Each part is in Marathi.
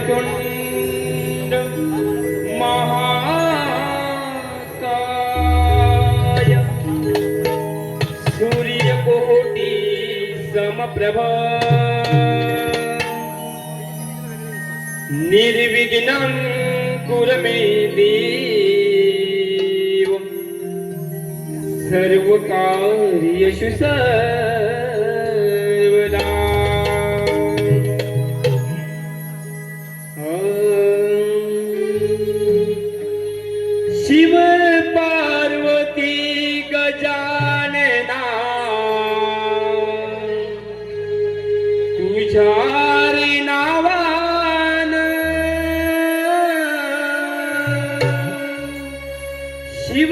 वक्रतुंड महाकाय सूर्यकोटि समप्रभ निर्विघ्नं कुरु मे देव सर्वकार्येषु सर्वदा। शिव पार्वती गजानना तुझ्या रे नावान शिव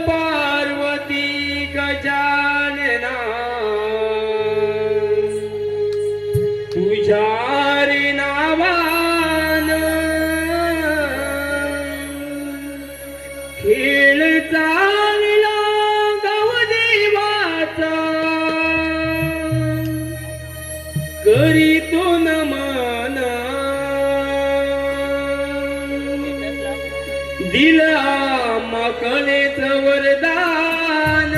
पार्वती गजानना तुझ्या रे नावान खेळ चालला गावदेवाचा करीतो नमन दिला मकलेच वरदान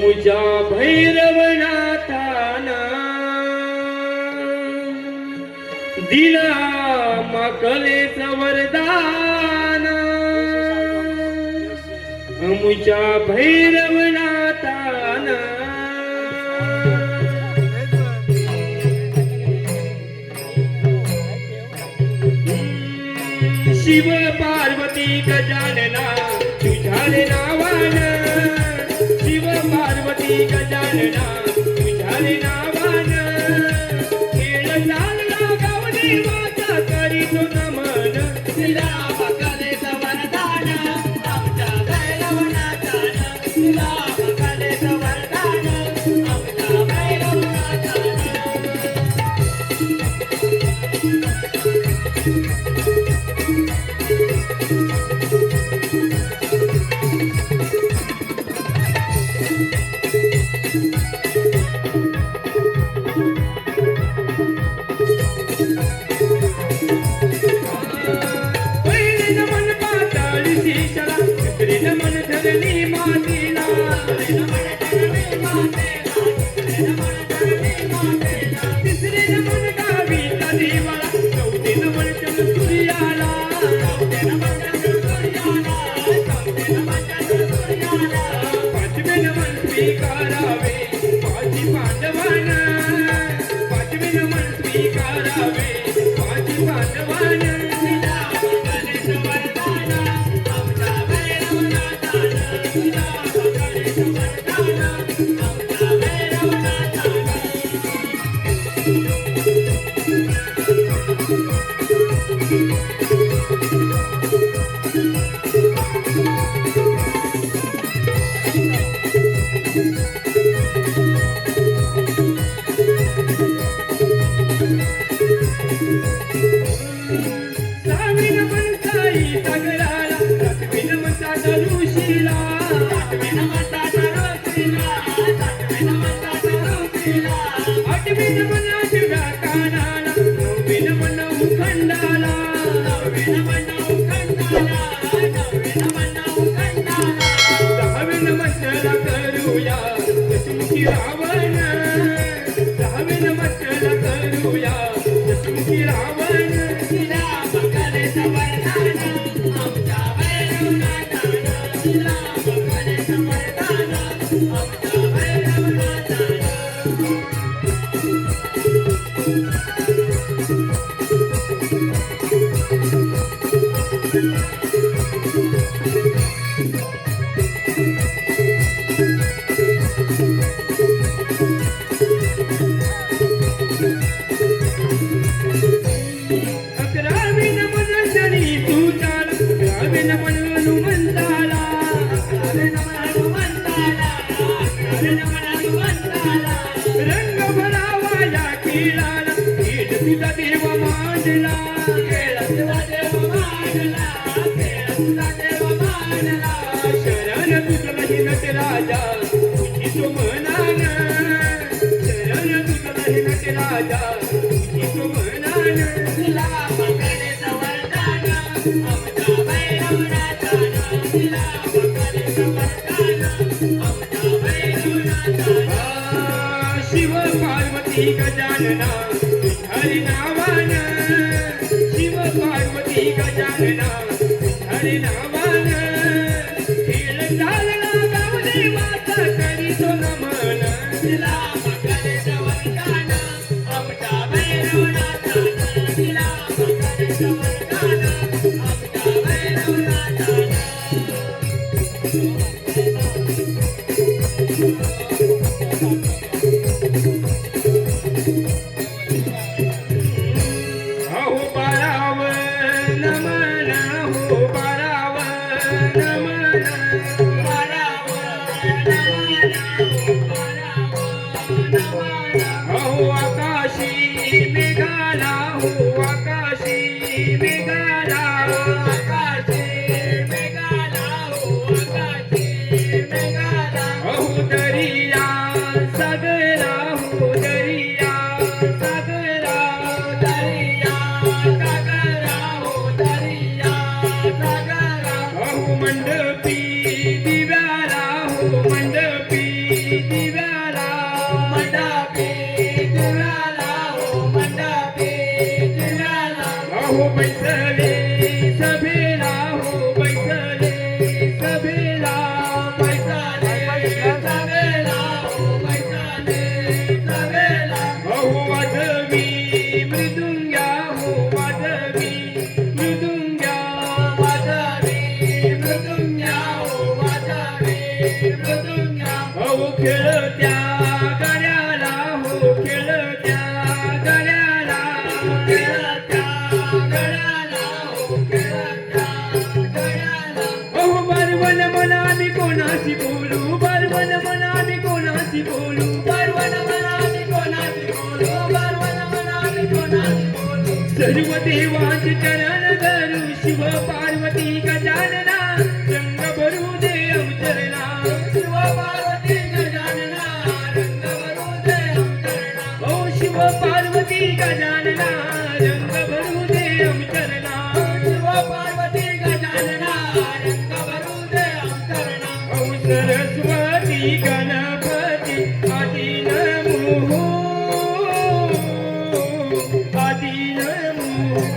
मुझ्या भैरवनाथान दिला मकलेच वरदान मुझ्या भैरवनाथान शिव पार्वती गजानना तुझ्या रे नावान शिव पार्वती गजानना तुझ्या रे नावान खेळ चालला गावदेवाचा करीतो नमन दिला मकलेच वरदान आमच्या भैरवनाथान दिला मकलेच वरदान आमच्या भैरवनाथान। रंग भरावा या किल्लाला तुझा देव मांडला केला तुझा देव मांडला केला तुझा देव मांडला शरण तुझला नट राजा तुझी तो मनान शरण तुझला नट राजा तुझी तू म्हणान दिला मकरेचं वरदान आमच्या भैरवनाथानं दिला मकरेचं वरदान आमच्या भैरवनाथानं शिव पार्वती गजानना हरी नावान शिव पार्वती गजानना हरी नावान खेळ चालला गावले वाचा करी तो नमन दिला मकरेचं वरदान आमच्या भैरवनाथानं दिला मकरेचं वरदान आमच्या भैरवनाथानं अहो बाराव नमन हो बाराव नमन अहो आकाशी मेघाला हो आकाशी मेघाला अहो दरिया सागरा हो दरिया सागरा अहो मंडपी दिव्याला हो मंडपी दिव्याला अहो बैसले सभेला हो बैसले सभेला अहो वाजवी मृदुंग्या हो वाजवी मृदुंग्या अहो खेळत्या गड्याला हो खेळत्या गड्याला अहो बरवन म्हणा आम्ही कोणाशी बोलू बरवन म्हणा आम्ही कोणाशी बोलू सर्व देवांचे चरण धरू शिव पार्वती गजानना रंग भरू दे अवतरणा ओ शिव पार्वती गजानना रंग भरू दे अवतरणा ओ सरस्वती गणपती आदि नमो आदि नमो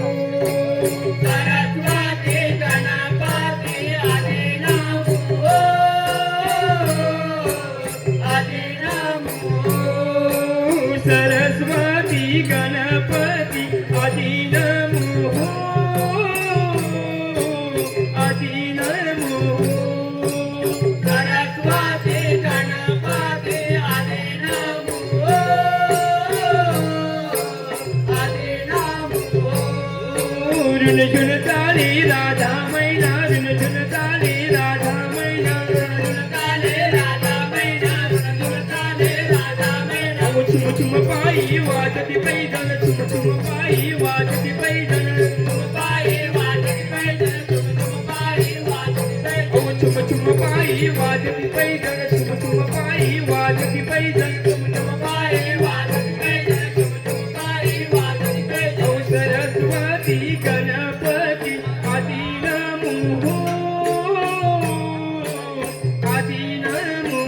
सरस्वती गणपती आदि नमो आदि नमो ऋण झुन चाली राधा मैना ऋण झुन चाली राधा मैना छुम छुम पायी वाजती पैदल छुम छुम पायी वाजती पैदल छुम छुम पायी वाजती पैदल छुम छुम पायी वाजती पैदल ओ सरस्वती गणपती आदि नमो आदि नमो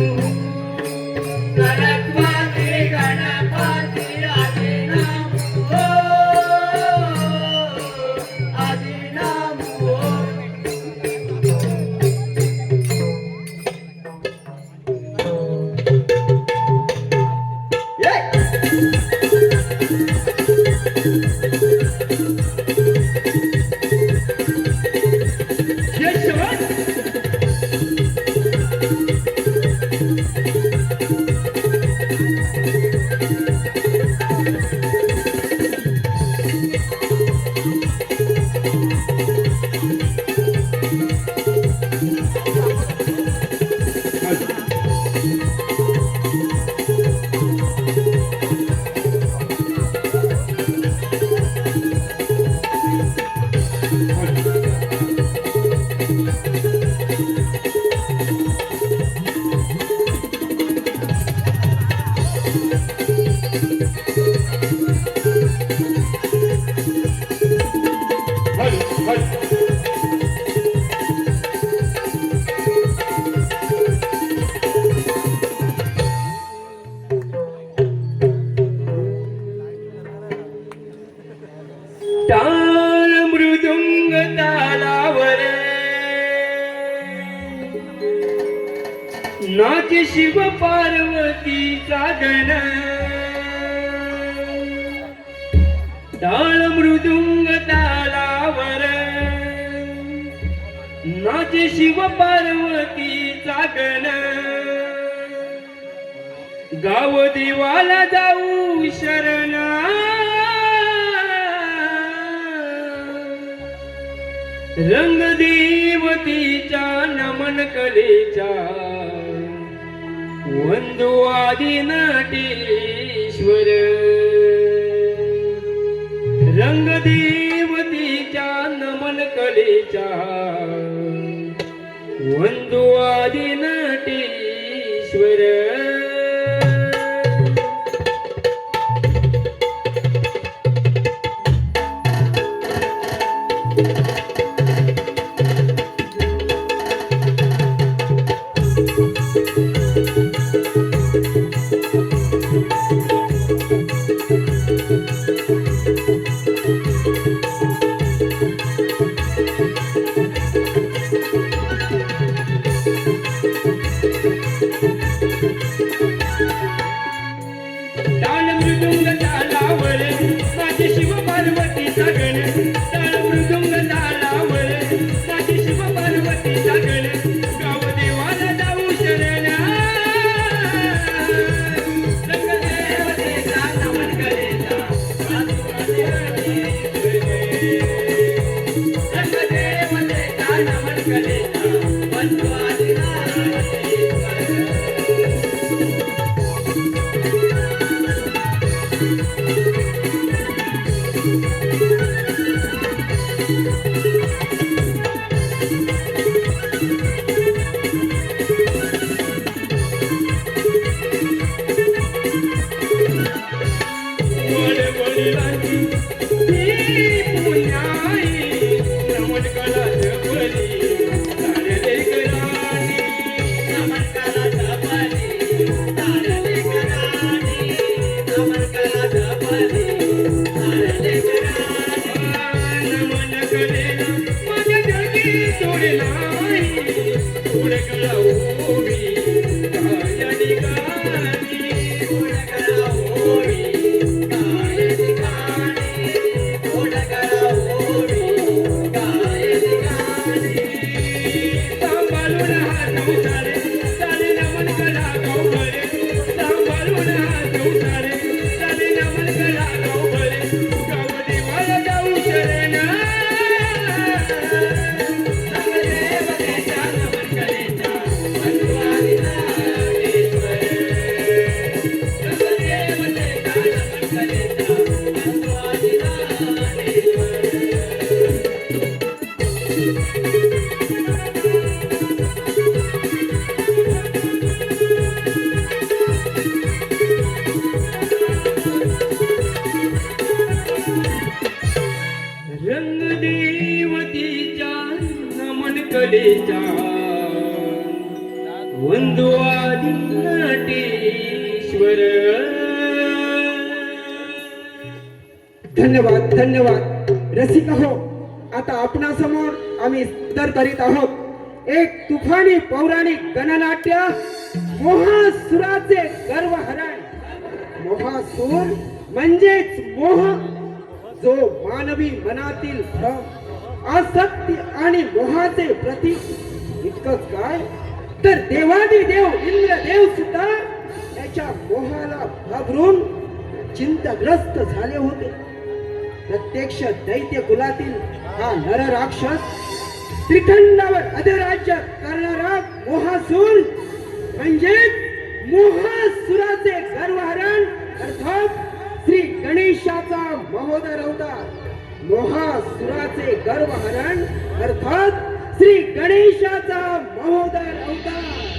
तालावर नाचे शिव पार्वतीचा गण टाळ मृदुंग तालावर नाचे शिव पार्वतीचा गण गाव देवाला जाऊ शरण रंग देवतीच्या नमन कलेच्या वंदू आदि नटेश्वर रंग देवतीच्या नमन कलेच्या वंदू आदि नटेश्वर ताल मृदुंग तालावर नाचे शिव पार्वतीचा गण ताल मृदुंग तालावर नाचे शिव पार्वतीचा गण गाव देवाला जाऊ शरण रंग देवतेचा नमन कलेचा रंग देवतेचा नमन कलेचा वंदू आदि नटेश्वर कलेचा वंदू आदि नटेश्वर. धन्यवाद धन्यवाद रसिक हो. आता आपणासमोर आम्ही सादर करीत आहोत एक तुफानी पौराणिक गणनाट्य मोहासुराचे गर्वहरण. मोहासूर म्हणजेच मोह, जो मानवी मनातील भ्रम, आसक्ती आणि मोहाचे प्रतीक. इतकंच काय तर देवादी देव इंद्रदेव सुद्धा याच्या मोहाला घाबरून चिंताग्रस्त झाले होते. प्रत्यक्ष दैत्य कुलातील हा नर राक्षस त्रिखंडावर अधिराज्य करणारा मोहासूर म्हणजेच मोहासुराचे गर्वहरण अर्थात श्री गणेशाचा महोदर अवतार. मोहासुराचे गर्वहरण अर्थात श्री गणेशाचा महोदर अवतार.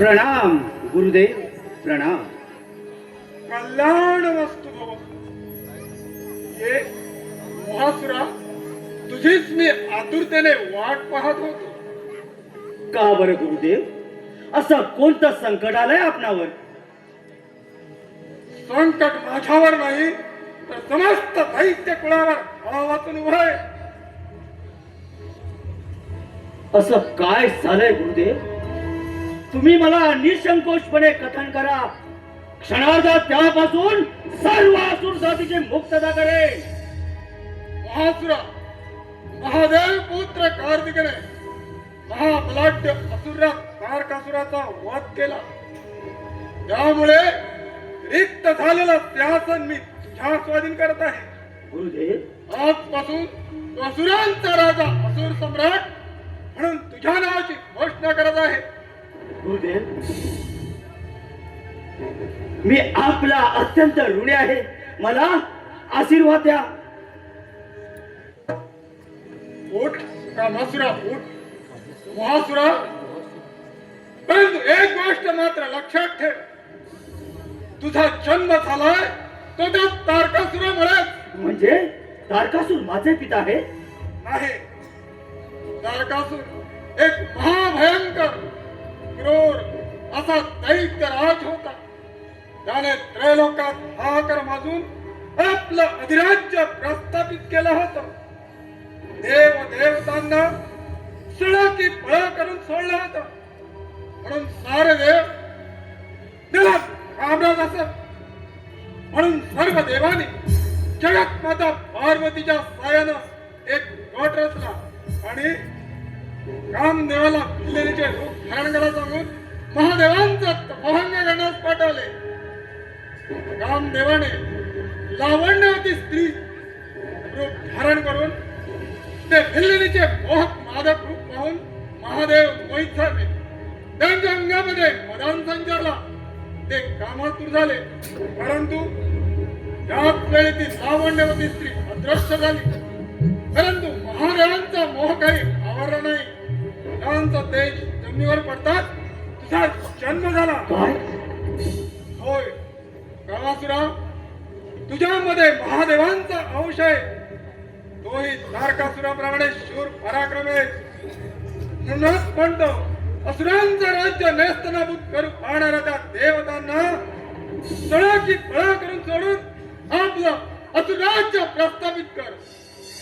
प्रणाम गुरुदेव प्रणाम. कल्याण वस्तू भव. ये महासुरा, तुझीच मी आतुरतेने वाट पाहत होतो. का बरं गुरुदेव, असं कोणतं संकट आलंय आपणावर? संकट माझ्यावर नाही तर समस्त दैत्य कुळावर भावातून उभं आहे. असं काय झालंय गुरुदेव? तुम्ही मला निसंकोचपणे कथन करा. क्षणार्धात त्यापासून सर्व असुर जातीची मुक्तता करेल. महासुरा, महादेव पुत्र कार्तिकेने महाबलाढ्य असुरा तारकासुराचा वध केला. त्यामुळे रिक्त झालेला सिंहासन मी तुझ्या स्वाधीन करत आहे. गुरुदेव, आजपासून तो असुरांचा राजा असुर सम्राट म्हणून तुझ्या नावाची घोषणा करत आहे. गुरुदेव, मी आपला अत्यंत ऋणी आहे. मला आशीर्वाद द्या. उठ कामासुरा, उठ. महासुरा, परंतु एक गोष्ट मात्र लक्षात ठेव. तुझा जन्म झालाय तो त्या तारकासुरामुळे म्हणजे तारकासूर माझे पिता आहे? नाही. तारकासुर एक महाभयंकर क्रूर असा दैत्य राज होता. त्याने त्रैलोकात हाकर माजून आपलं अधिराज्य प्रस्थापित केलं होतं. देव देवतांना की पळ करून सोडलं होतं. म्हणून सारे देव त्याला कामराज असत. म्हणून सर्व देवांनी जगत माता पार्वतीच्या साह्यानं एक गट रचला आणि कामदेवाला भिल्लेरीचे रूप धारण करायला सांगून महादेवांचा तपोभंग करण्यास पाठवले. कामदेवाने लावण्यवती स्त्री रूप धारण करून ते भिल्लेरीचे मोहक मादक रूप पाहून महादेव मोहित झाले. त्यांच्या अंगामध्ये मदान संचारला. ते कामातूर झाले. परंतु त्याच वेळी ती लावण्यवती स्त्री अदृश्य झाली. परंतु महादेवांचा मोह काही आवरला नाही. त्यांचा तेज जमिनीवर पडतात तुझा जन्म झाला. काय? होय कामासुरा, तुझ्यामध्ये महादेवांचा अंश आहे. तोही तारकासुराप्रमाणे शूर पराक्रमी आहे. म्हणूनच म्हणतो, असुरांचं राज्य नेस्तनाबूत करून पाहणाऱ्या त्या देवतांना सळाची फळा करून सोडून आपलं असुराज्य प्रस्थापित कर.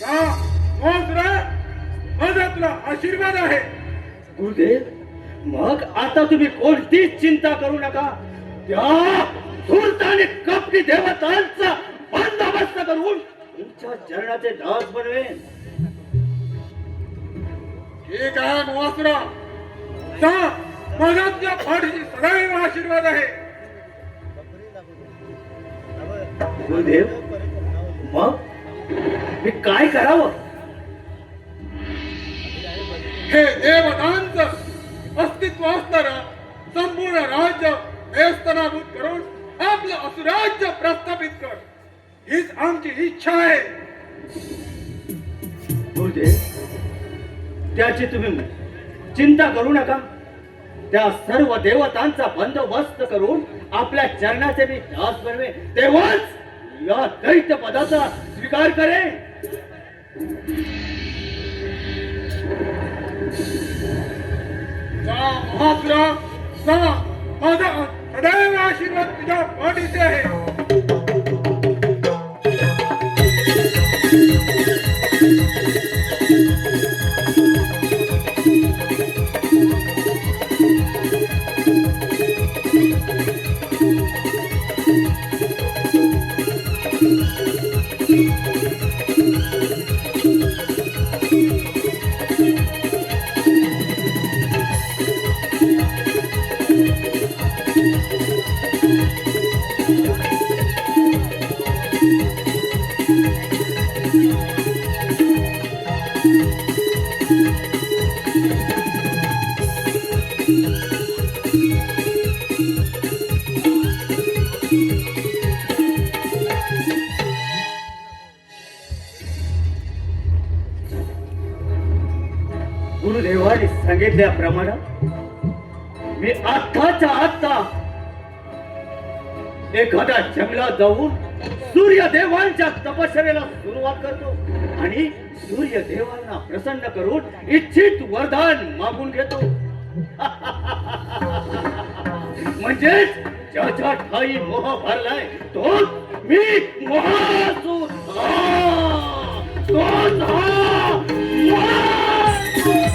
का महासुरा, माझा तुला आशीर्वाद आहे. गुरुदेव, मग आता तुम्ही कोणतीच चिंता करू नका. त्या धूर्त आणि कपटी देवतांचा बंदोबस्त करून तुमच्या चरणाचे दास बनवेन. ठीक आहे महासुरा, जा. माझा तुझ्या पाठीशी सदैव आशीर्वाद आहे. गुरुदेव, मग मी काय करावं? हे देवतांचं अस्तित्व असणारं संपूर्ण राज्य नेस्तनाबूत करून आपलं असुराज्य प्रस्थापित कर, हीच आमची इच्छा आहे. गुरुदेव, त्याची तुम्ही चिंता करू नका. त्या सर्व देवतांचा बंदोबस्त करून आपल्या चरणाचे मी दास बनवे, तेव्हाच या दैत्य पदाचा स्वीकार करेन. जा महासुरा, जा. माझा सदैव आशीर्वाद तुझ्या पाठीशी आहे. गुरुदेवाने सांगितल्याप्रमाणे मी आत्ताच्या आत्ता एखाद्या जंगलात जाऊन सूर्यदेवांच्या तपश्चर्याला सुरुवात करतो आणि सूर्यदेवांना प्रसन्न करून इच्छित वरदान मागून घेतो. म्हणजेच ज्याच्या ठाई मोह भरलाय तो मी मोहासूर. तोच हा मोहासूर.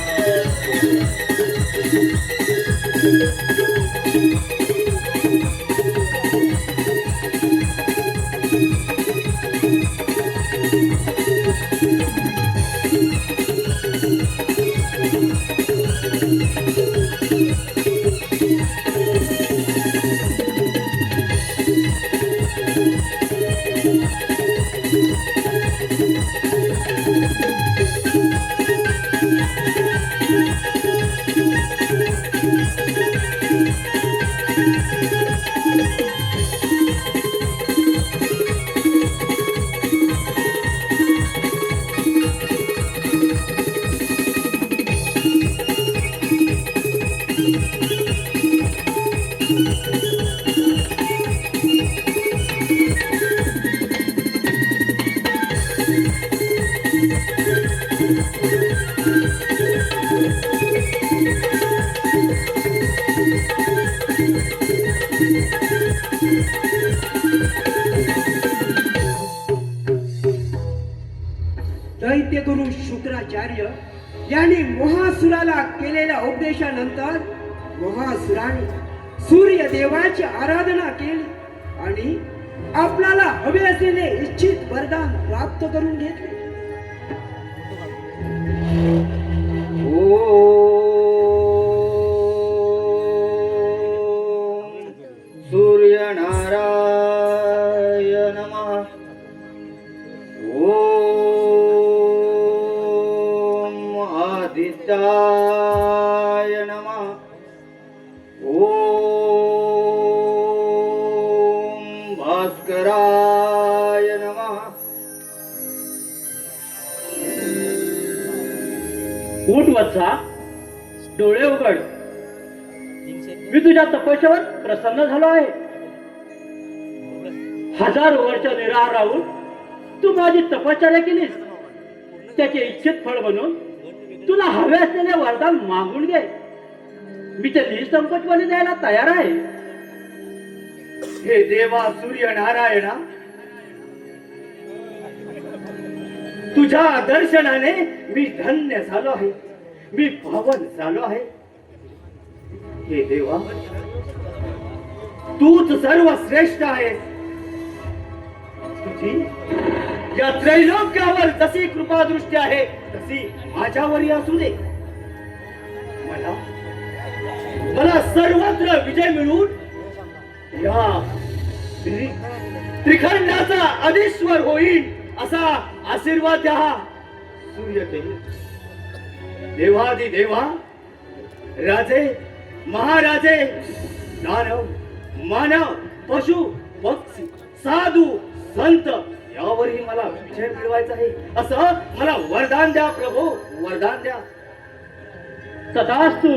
दैत्यगुरु शुक्राचार्य यांनी मोहासुराला केलेल्या उपदेशानंतर मोहासुराने सूर्यदेवाची आराधना केली आणि आपल्याला हवे असलेले इच्छित वरदान प्राप्त करून घेतले. सूर्यनारायण नमः. ओम आदित्याय नमः. ओम भास्कराय नमः. उठ वत्सा, डोळे उघड. मी तुझ्या तपस्येवर प्रसन्न झालो आहे. हजारो वर्ष निराहार राहून तू माझी तपश्चर्या केलीस. त्याचे इच्छित फळ बनून तुला हवे असलेले वरदान मागून घे. मी ते निसंकोचपणे द्यायला तयार आहे. हे देवा सूर्य नारायणा, तुझ्या दर्शनाने मी धन्य झालो आहे. मी पावन झालो आहे. हे देवा, तूच सर्व श्रेष्ठ आहेस. तुझी या त्रैलोक्यावर जशी कृपा दृष्टी आहे तशी माझ्यावरही असू दे. मला सर्वत्र विजय मिळून या त्रिखंडाचा अधीश्वर होईल असा आशीर्वाद द्या. सूर्यदेव, देवादी देवा, राजे महाराजे, दानव मानव, पशु पक्षी, साधू संत यावरही मला विजय मिळवायचा आहे असं मला वरदान द्या प्रभू, वरदान द्या. तथास्तु,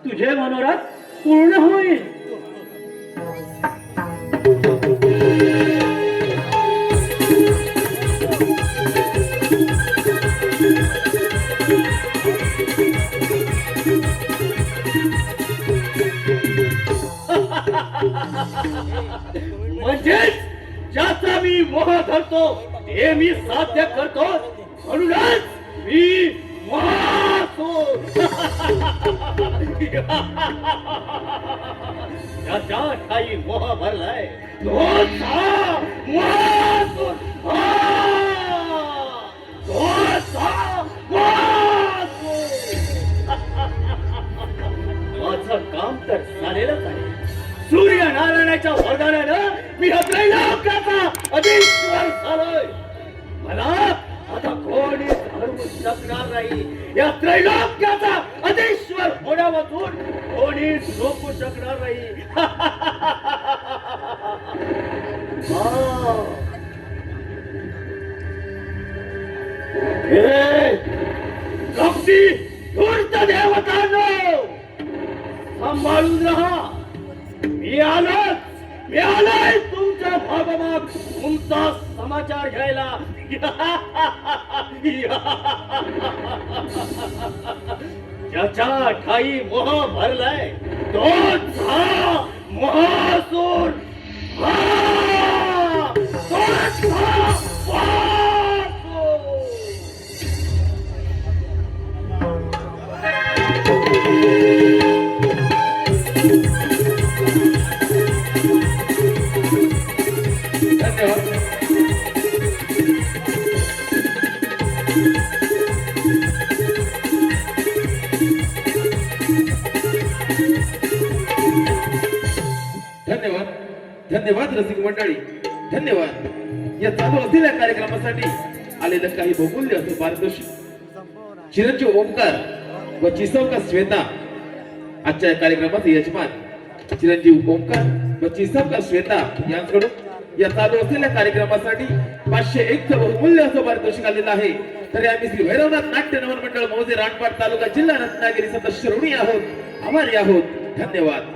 तुझे मनोरथ पूर्ण होईल. म्हणजेच ज्याचा मी मोह धरतो ते मी साध्य करतो. म्हणूनच मी मोहासूर. ज्याच्या ठाई मोह भरलाय तोच हा मोहासूर. तोच हा मोहासूर. माझं काम तर झालेलंच आहे. सूर्यनारायणाच्या वरदानानं मी हा त्रैलोक्याचा अधीश्वर झालोय. मला आता कोणी धर्म शकणार नाही. या त्रैलोक्याचा अधीश्वर होण्यापासून कोणी रोखू शकणार नाही. हे धूर्त देवतांनो, सांभाळून राहा. मी आलोय तुमच्या भागमाग तुमचा समाचार घ्यायला. ज्याच्या ठाई मोह भरलाय तोच हा महासूर. तोच हा महासूर. धन्यवाद धन्यवाद रसिक मंडळी, धन्यवाद. या चालू असलेल्या कार्यक्रमासाठी आलेलं काही बहुमूल्य असं पारितोषिक चिरंजीव ओंकार व चिसवका श्वेता. आजच्या या कार्यक्रमाचे यजमान चिरंजीव ओंकार व चिसवका श्वेता यांच्याकडून या चालू असलेल्या कार्यक्रमासाठी 501 चं बहुमूल्य असं पारितोषिक आलेलं आहे. तरी आम्ही श्री भैरवनाथ नाट्य नमन मंडळ मौजे रानपाड तालुका जिल्हा रत्नागिरी सदस्य ऋणी आहोत, आभारी आहोत. धन्यवाद.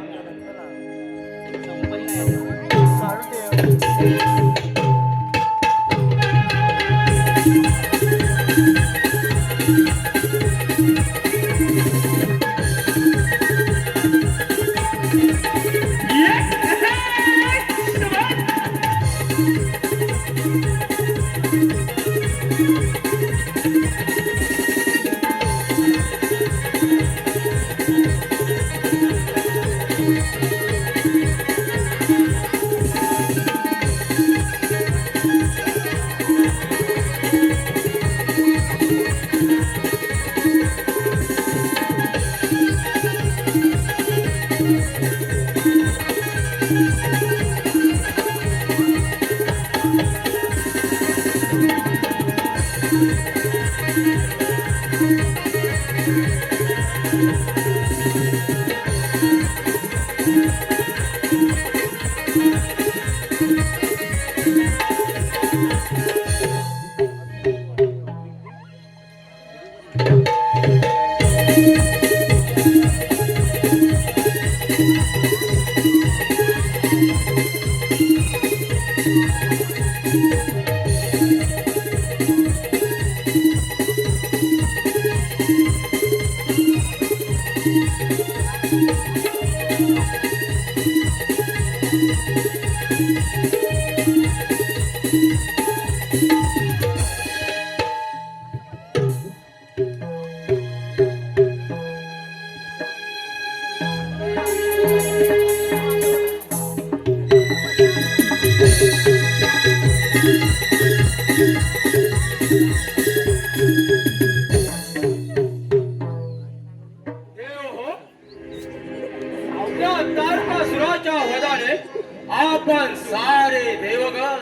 आपण सारे देवगण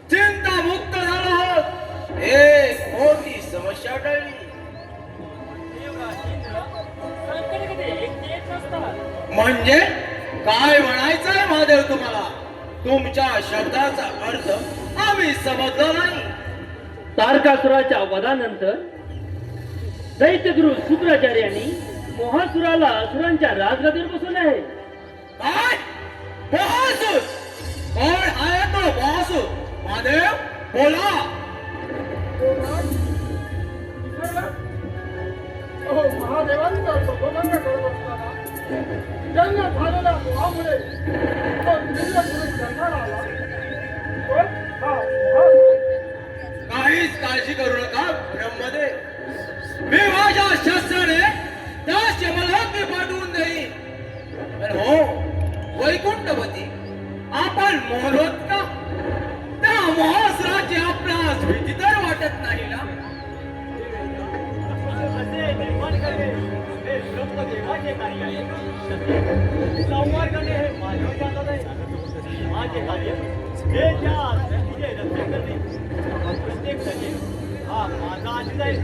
चिंता मुक्त झालो आहोत. एक मोठी समस्या टळली. म्हणजे काय म्हणायचंय महादेव तुम्हाला? तुमच्या शब्दाचा अर्थ आम्ही समजलो नाही. तारकासुराच्या वधानंतर दैत्यगुरु शुक्राचार्यांनी मोहासुराला असुरांच्या राजगदीवर बसवले आहे. काय? मोहासूर? कोण आहे तो मोहासूर? महादेव बोला. महादेवांचा संबोधन करत असताना त्यांना झालेल्या मोहामुळे तो दिव्यपुरुष जन्माला आला. पण हा काहीच काळजी करू नका ब्रह्मदेव. मी माझ्या शस्त्राने त्यास यमलोकी पाठवून देईन. पण हो वैकुंठवती, आपण मोहरोत का? त्या मोहासुराची आपणास भीती तर वाटत नाही ना? ब्रह्मदेवाचे कार्य आहे. संवाद करणे हे माझ्या हातात आहे. माझे कार्य हे त्या व्यक्तीचे रक्षण करणे. प्रत्येक सजीव हा माझा आशीष आहे.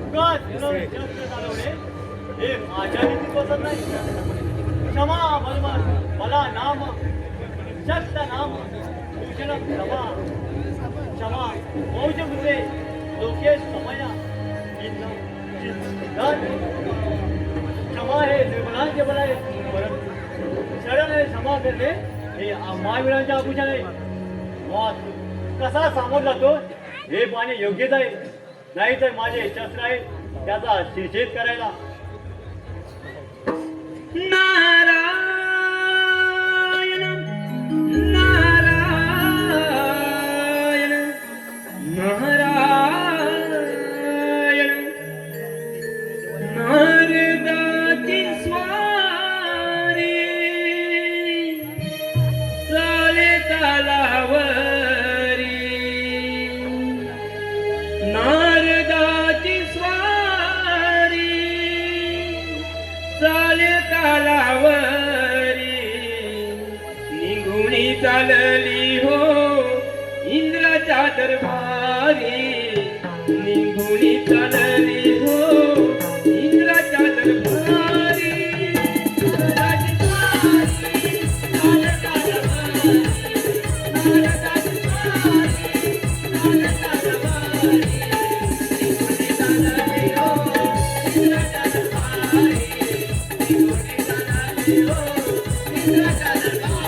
उगाच विरोधी शस्त्र चालवणे हे माझ्या नीतीत बसत नाही. क्षमा बलवान मला नाम शक्त नाम भूषण क्षमा क्षमा मौज मुझे लोकेश समया क्षमा हे निर्मलांचे बल आहे, परंतु शरण हे क्षमा करणे हे महावीरांचे आभूषण आहे. मग कसा सामोर जातो हे पाहणे योग्यच आहे, नाही तर माझे शस्त्र आहे त्याचा शिरछेद करायला. नारायण नारायण नारायण नारदाची स्वारी चाले तालावरी नारदाची स्वारी चाले तालावरी निघुणी चालली हो इंद्राच्या दरबारी निघुणी चालली हो इंद्राच्या दरबारी नारदाची स्वारी चाले तालावरी नारदाची स्वारी चाले तालावरी निघुणी चालली हो इंद्राच्या दरबारी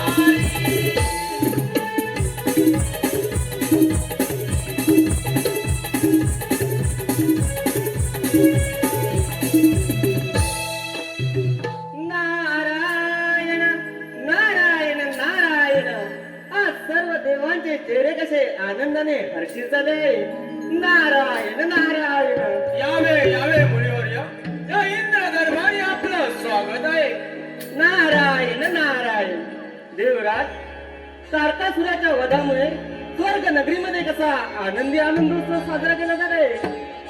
नारायण नारायण नारायण. आज सर्व देवांचे चेहरे कसे आनंदाने हर्षित झाले. नारायण नारायण. यावे यावे मुनिवर्य, या इंद्र दरबारी आपलं स्वागत आहे. नारायण नारायण. देवराज, तारकासुराच्या वधामुळे स्वर्ग नगरीमध्ये कसा आनंदी आनंदोत्सव साजरा केला जात आहे,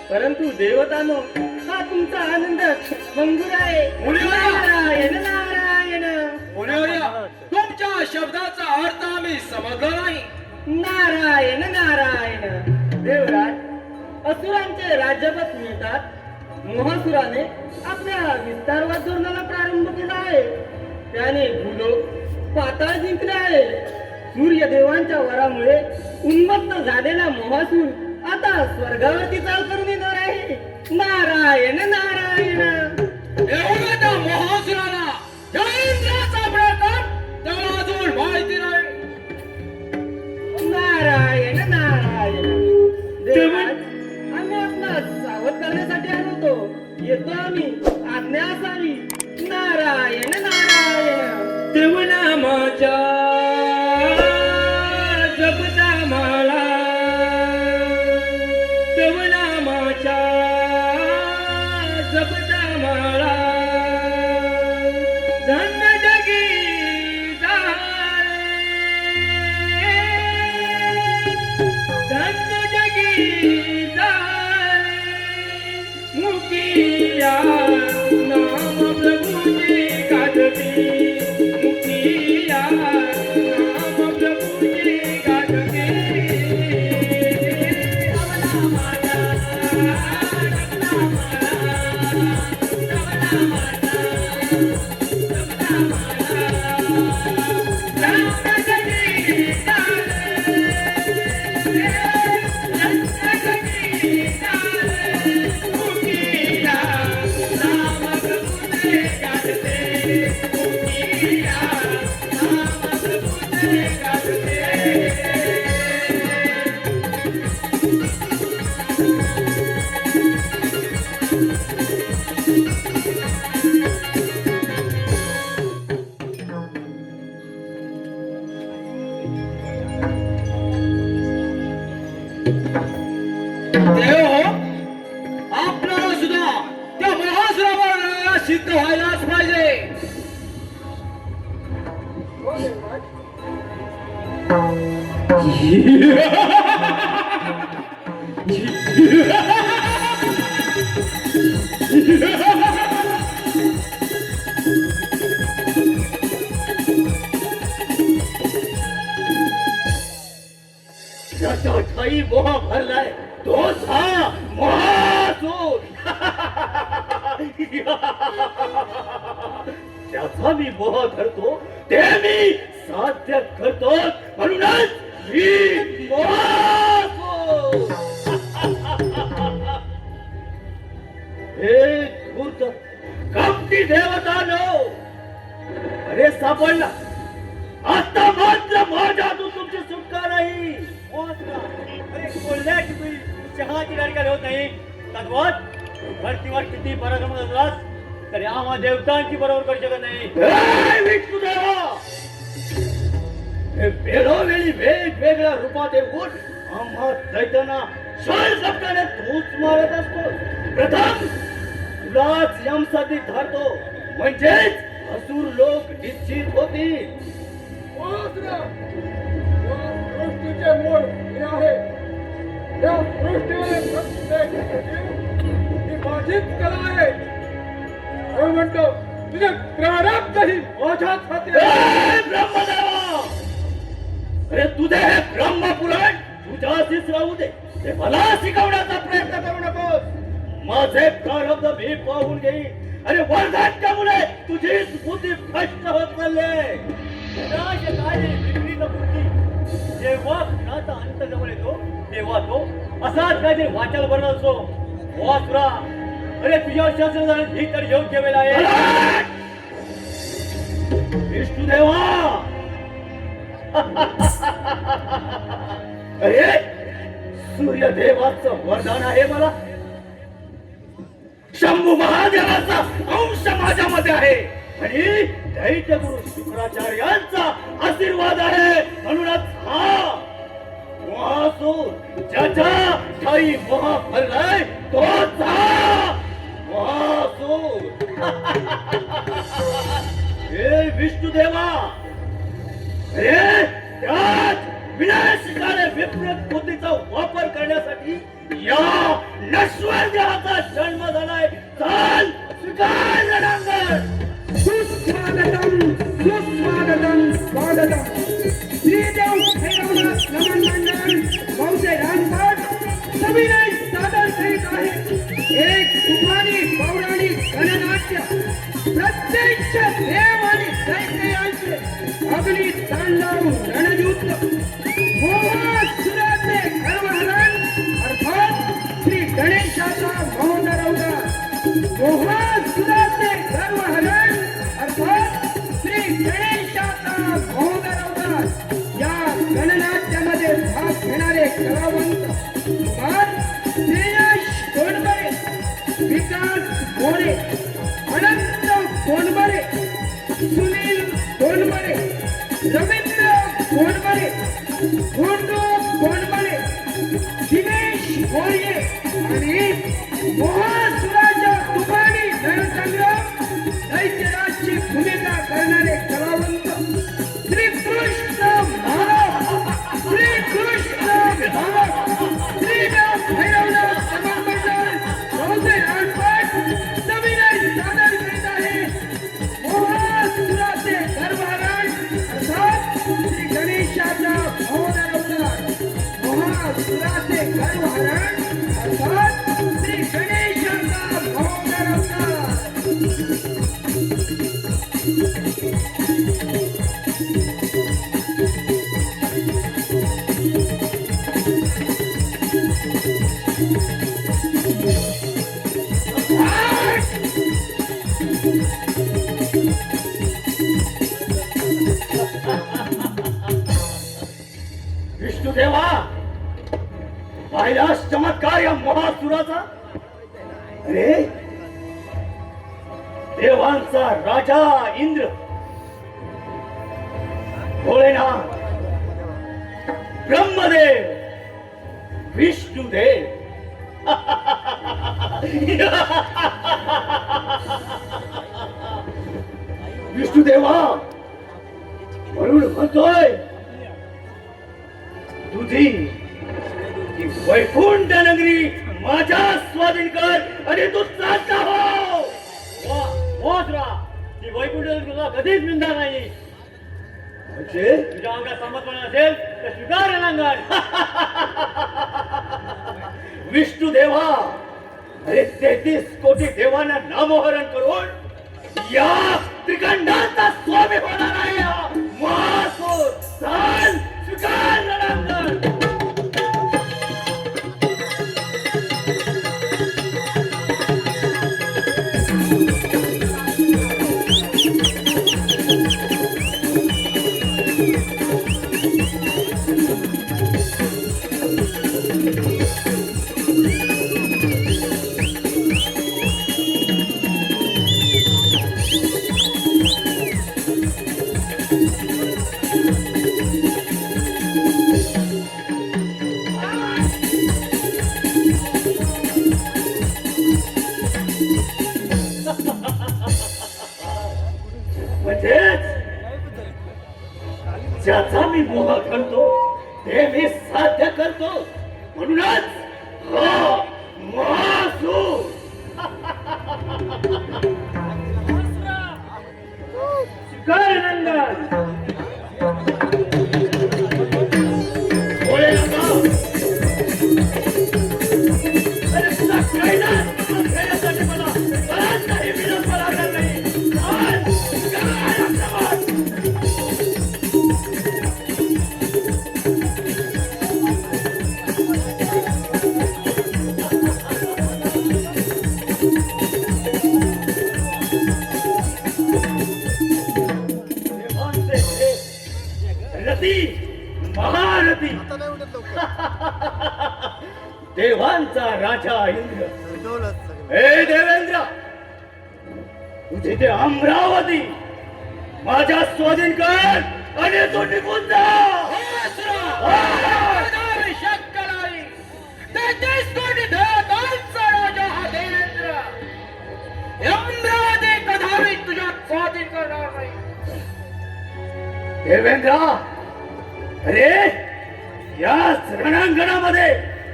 परंतु देवतांनो हा तुमचा आनंद मंजूर आहे. नारायण नारायण. मुनिवर्य, तुमच्या शब्दाचा अर्थ आम्ही समजलो नाही. नारायण नारायण. देवराज, असुरांचे राज्यपद मिळतात मोहासुराने आपल्या विस्तारवाद धोरणाला प्रारंभ केला आहे. त्याने भूलोक पाताळ जिंकले आहे. सूर्यदेवांच्या वरामुळे उन्मत्त झालेला मोहासूर आता स्वर्गावरती चाल करून येणार आहे. नारायण नारायण. एवढं त्या मोहासुराला या इंद्राचा प्रताप त्याला अजून माहिती नाही. नारायण नारायण. देवराज, आम्ही आपणास सावध करण्यासाठी आलो होतो. येतो आम्ही, आज्ञा असावी. नारायण नारायण. देवनामाच्या जपता माळा देवनामाच्या जपता माळा धन्य जगी जाणे धन्य जगी जाणे मुकिया नाम प्रभुजी गाजती मुकिया नाम प्रभुजी गाजती अवला माता अवला माता अवला माता अवला माता धन्य जगी जाणे धन्य जगी जाणे मुकिया नाम प्रभुजी गाजते मुकिया नाम प्रभुजी गाजते. देव, आपल्याला सुद्धा त्या मोहासुरावर सिद्ध व्हायलाच पाहिजे. ज्याच्या ठाई मोह भरलाय तोच हा महासूर. त्याचा मी मोह धरतो ते मी साध्य करतो, म्हणूनच मी महासूर. हे धूर्त कपटी देवता नो. अरे सापडला. आता मात्र माझ्यातून तुमची सुटका नाही. अरे कोल्ह्याची पिढी चहाची लाडकाली होत नाही. तद्वत भरतीवर किती पराक्रम असलास तरी आम्हा देवतांची बरोबर करू शकत नाही. हे विष्णुदेवा, हे वेळोवेळी वेगवेगळ्या रूपात येऊन आम्हा दैत्यांना शळ कपटाने तूच मारत असतो. प्रथम तुलाच यमसाठी धरतो, म्हणजेच असुर लोक निश्चित होतील. वासना, या सृष्टीचे मूळ मी आहे. या सृष्टीवर प्रत्येक जीव ही माझीच कला आहे. म्हणून म्हणतो तुझे प्रारब्धही माझ्याच हाती आहे. हे ब्रह्मदेवा, अरे तुझे हे ब्रह्मपुराण तुझ्याशीच राहू दे. ते मला शिकवण्याचा प्रयत्न करू नकोस. माझे प्रारब्ध मी पाहून घेईन. अरे वर्धाच्या मुळे तुझीच बुद्धी भ्रष्ट होत चालले. विनाश कार्य विपरीत बुद्धी. जेव्हा कुणाचा अंत जवळ येतो तेव्हा तो असाच काहीतरी वाचायला बनत असतो. वासुरा, अरे तुझ्या शास्त्र ही तर योग्य वेळ आहे. विष्णुदेवा, अरे सूर्यदेवाचं वरदान आहे मला. शंभू महादेवाचा अंश माझ्यामध्ये आहे आणि दैत्य गुरु शुक्राचार्यांचा आशीर्वाद आहे. म्हणूनच हा महासूर ज्याच्या ठाई मोह भरलाय तोच हा महासूर. हे विष्णुदेवा, अरे त्याच विनाशकारी विपरीत बुद्धीचा वापर करण्यासाठी या नश्वर देहाचा जन्म झालाय. चाल स्वीकार रणांगण. सुस्वागतम सुस्वागतम स्वागतम. श्रीदेव भैरवनाथ नमन मंडळ बहुते रानपाट सविनय सादर करीत आहे एक तुफानी पौराणिक गणनाट्य. प्रत्यक्ष देव आणि दैत्यांचे अग्नी तांडव रणयुद्ध. मोहासुराचे गर्वहरण अर्थात श्री गणेशाचा महोदर अवतार. मोहासुराचे गर्वहरण अर्थात श्री गणेशाचा महोदर अवतार. या गणनाट्यामध्ये भाग घेणारे कलावंत श्रेयश कोंडबरे, विकास मोरे, अनंत कोंडबरे, सुनील कोंडबरे, रवींद्र कोंडबरे, गोंडू कोंडबरे, दिनेश मोर्ये आणि मोहासुराच्या तुफानी रणसंग्राम दैत्यराजची भूमिका करणारे कलावंत श्रीकृष्ण भावक, श्रीकृष्ण भावक, श्रीदेव भैरवनाथ नमन मंडळ बहुते रानपाट सविनय सादर करीत आहे मोहासुराचे गर्वहरण अर्थात श्री गणेशाचा महोदर अवतार. मोहासुराचे गर्वहरण अर्थात श्री गणेशाचा महोदर अवतार. विष्णुदेवा, पाहिलास चमत्कार या महासुराचा. अरे देवांचा राजा इंद्र, भोलेनाथ, ब्रह्मदेव, विष्णुदेव विष्णुदेवा, म्हणून म्हणतोय तुझी ती वैकुंठ नगरी माझ्या स्वाधीन कर आणि तू चालता हो. वासुरा, ती वैकुंठ तुला कधीच मिळणार नाही. म्हणजे तुझ्या अंगात समर्पण असेल तर स्वीकार रणांगण. विष्णुदेवा, अरे 33 कोटी देवांना नामोहरण करून या त्रिखंडाचा स्वामी होणार आहे हा महासूर. चाल स्वीकार रणांगण. म्हणजेच ज्याचा मी मोह करतो ते मी साध्य करतो, म्हणूनच हा महासूर. काय नंदन बोले नका. अरे तुला कैलास खेळण्यासाठी मला बराच काही विलंब लागला नाही. काय आक्रमण. रती महारथी देवांचा राजा इंद्र. हे देवेंद्र, तुझे ते अमरावती माझ्या स्वाधीन कर आणि तू निघून जा. शक्य नाही. 33 कोटी देवतांचा राजा हा देवेंद्र. अमरावती कदापि तुझ्या स्वाधीन करणार नाही. देवेंद्र, अरे या रणांगणामध्ये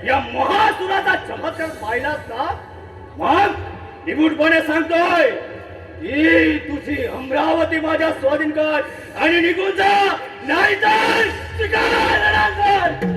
या महासुराचा चमत्कार पाहिलास का? मग निगूढपणे सांगतोय की तुझी अमरावती माझ्या स्वाधीन कर आणि निघून जा, नाही तर शिकार रणांगण.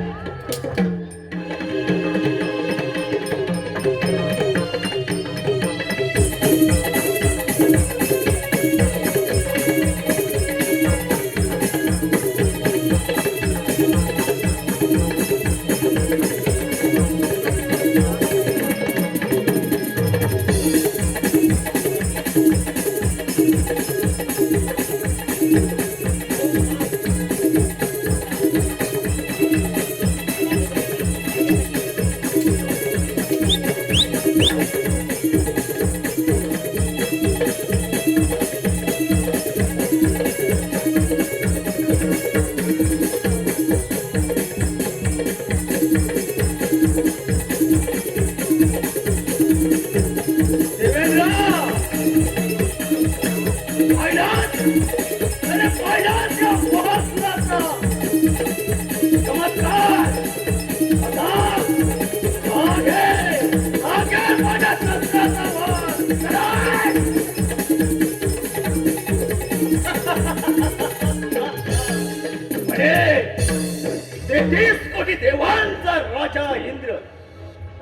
कोटी देवांचा राजा इंद्र.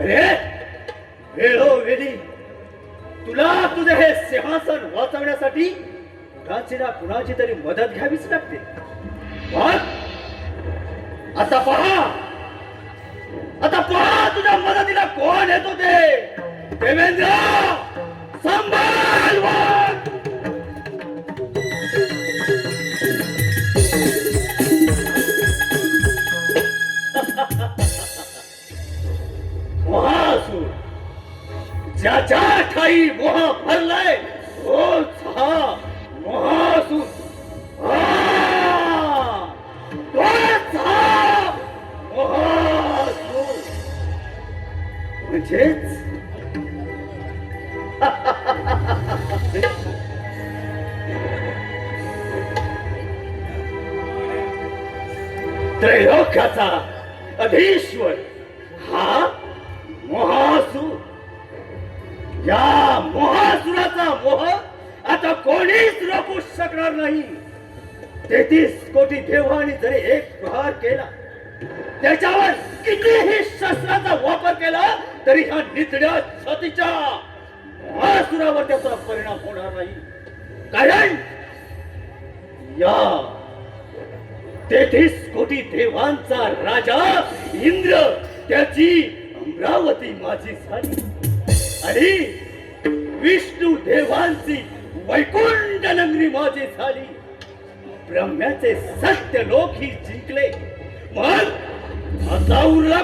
अरे वेळोवेळी तुला तुझे हे सिंहासन वाचवण्यासाठी कुणाची ना कुणाची तरी मदत घ्यावीच लागते. आता पहा तुझ्या मदतीला कोण येतो ते. देवेंद्र, सांभाळ वाघ. महासूर, ज्याच्या ठाई मोह भरलाय तोच हा महासूर. तोच हा महासूर. म्हणजेच त्रैलोक्याचा अधीश्वर हा महासूर. या महासुराचा मोह आता कोणीच रोखू शकणार नाही. 33 कोटी देवांनी जरी एक प्रहार केला, त्याच्यावर कितीही शस्त्राचा वापर केला तरी ह्या निचड्या छातीच्या महासुरावर त्याचा परिणाम होणार नाही. कारण या 33 कोटी देवांचा राजा इंद्र त्याची अमरावती माझी झाली आणि विष्णू देवांची वैकुंठ नगरी माझी झाली. ब्रह्म्याचे सत्य लोक ही जिंकले. मग आता उरला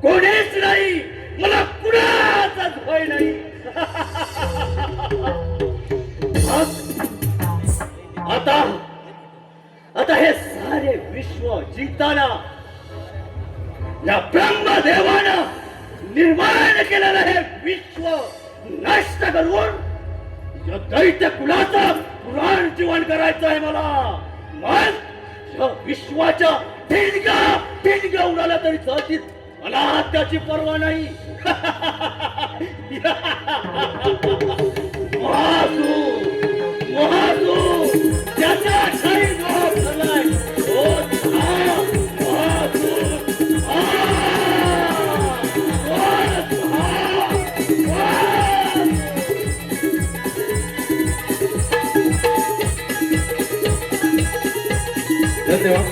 कोणीच नाही. मला कुणाचाच भय नाही. आता हे सारे विश्व जिंकताना या ब्रह्मदेवानं निर्माण केलेलं हे विश्व नष्ट करून या दैत्य कुलाचं पुराण जीवन करायचं आहे मला. मग या विश्वाच्या ठिणग्या उडाल्या तरी चालतील. मला त्याची पर्वा नाही. महासू त्याच्या ठाई मोह झालाय. धन्यवाद.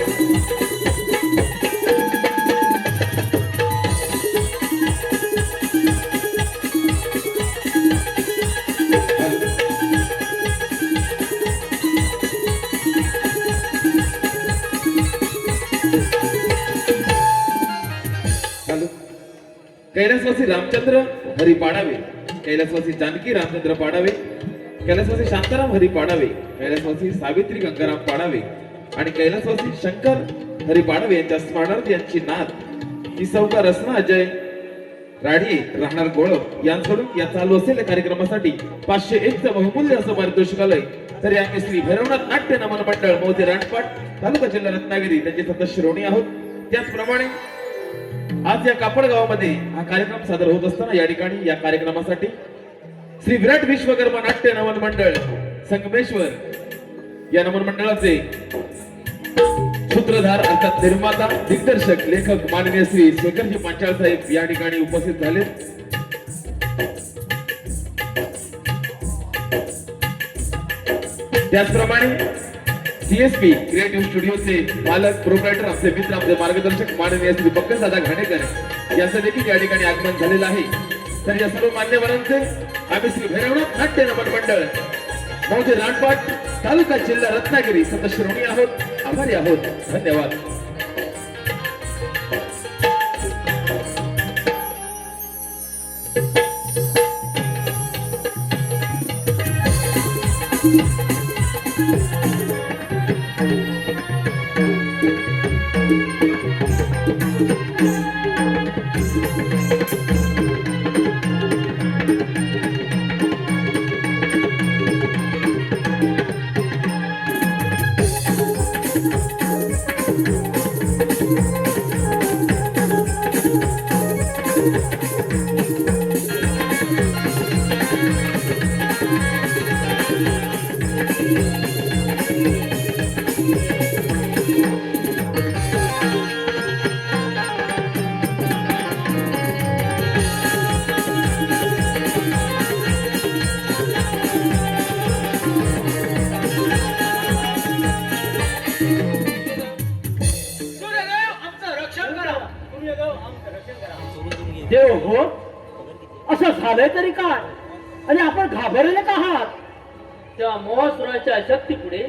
कैलासवासी रामचंद्र हरी पाडावे, कैलासवासी जानकी रामचंद्र पाडावे, कैलासवासी शांताराम हरी पाडावे, कैलासवासी सावित्री गंगाराम पाडावे आणि कैलासवासी शंकर हरी पाडावे यांच्या स्मरणार्थ यांची नात ही सौका रसना अजय राठी राहणार गोळप यांकडून या चालू असलेल्या कार्यक्रमासाठी 501 चं बहुमूल्य असं पारितोषिक आलंय. तर या श्री भैरवनाथ नाट्य नमन मंडळ मौजे रानपाट तालुका जिल्हा रत्नागिरी त्यांचे सदस्य ऋणी आहोत. त्याचप्रमाणे आज या कापड गावामध्ये हा कार्यक्रम सादर होत असताना या ठिकाणी या कार्यक्रमासाठी श्री विराट विश्वकर्मा नाट्य नमन मंडळ संगमेश्वर या नमन मंडळाचे सूत्रधार अर्थात निर्माता दिग्दर्शक लेखक माननीय श्री शेखरजी पांचाळ साहेब या ठिकाणी उपस्थित झाले. त्याचप्रमाणे सीएसपी क्रिएटिव्ह स्टुडिओचे मालक प्रोप्रायटर आमचे मित्र आमचे मार्गदर्शक माननीय श्री पंकजदादा घाणेकर यांचं देखील या ठिकाणी आगमन झालेलं आहे. तर या सर्व मान्यवरांचे आम्ही श्री भैरवनाथ नाट्य नमन मंडळ मौजे रानपाट तालुका जिल्हा रत्नागिरी सदस्य ऋणी आहोत. आभारी आहोत. धन्यवाद. देव हो, असं झालंय तरी काय आणि आपण घाबरले का आहात? त्या मोहासुराच्या शक्तीपुढे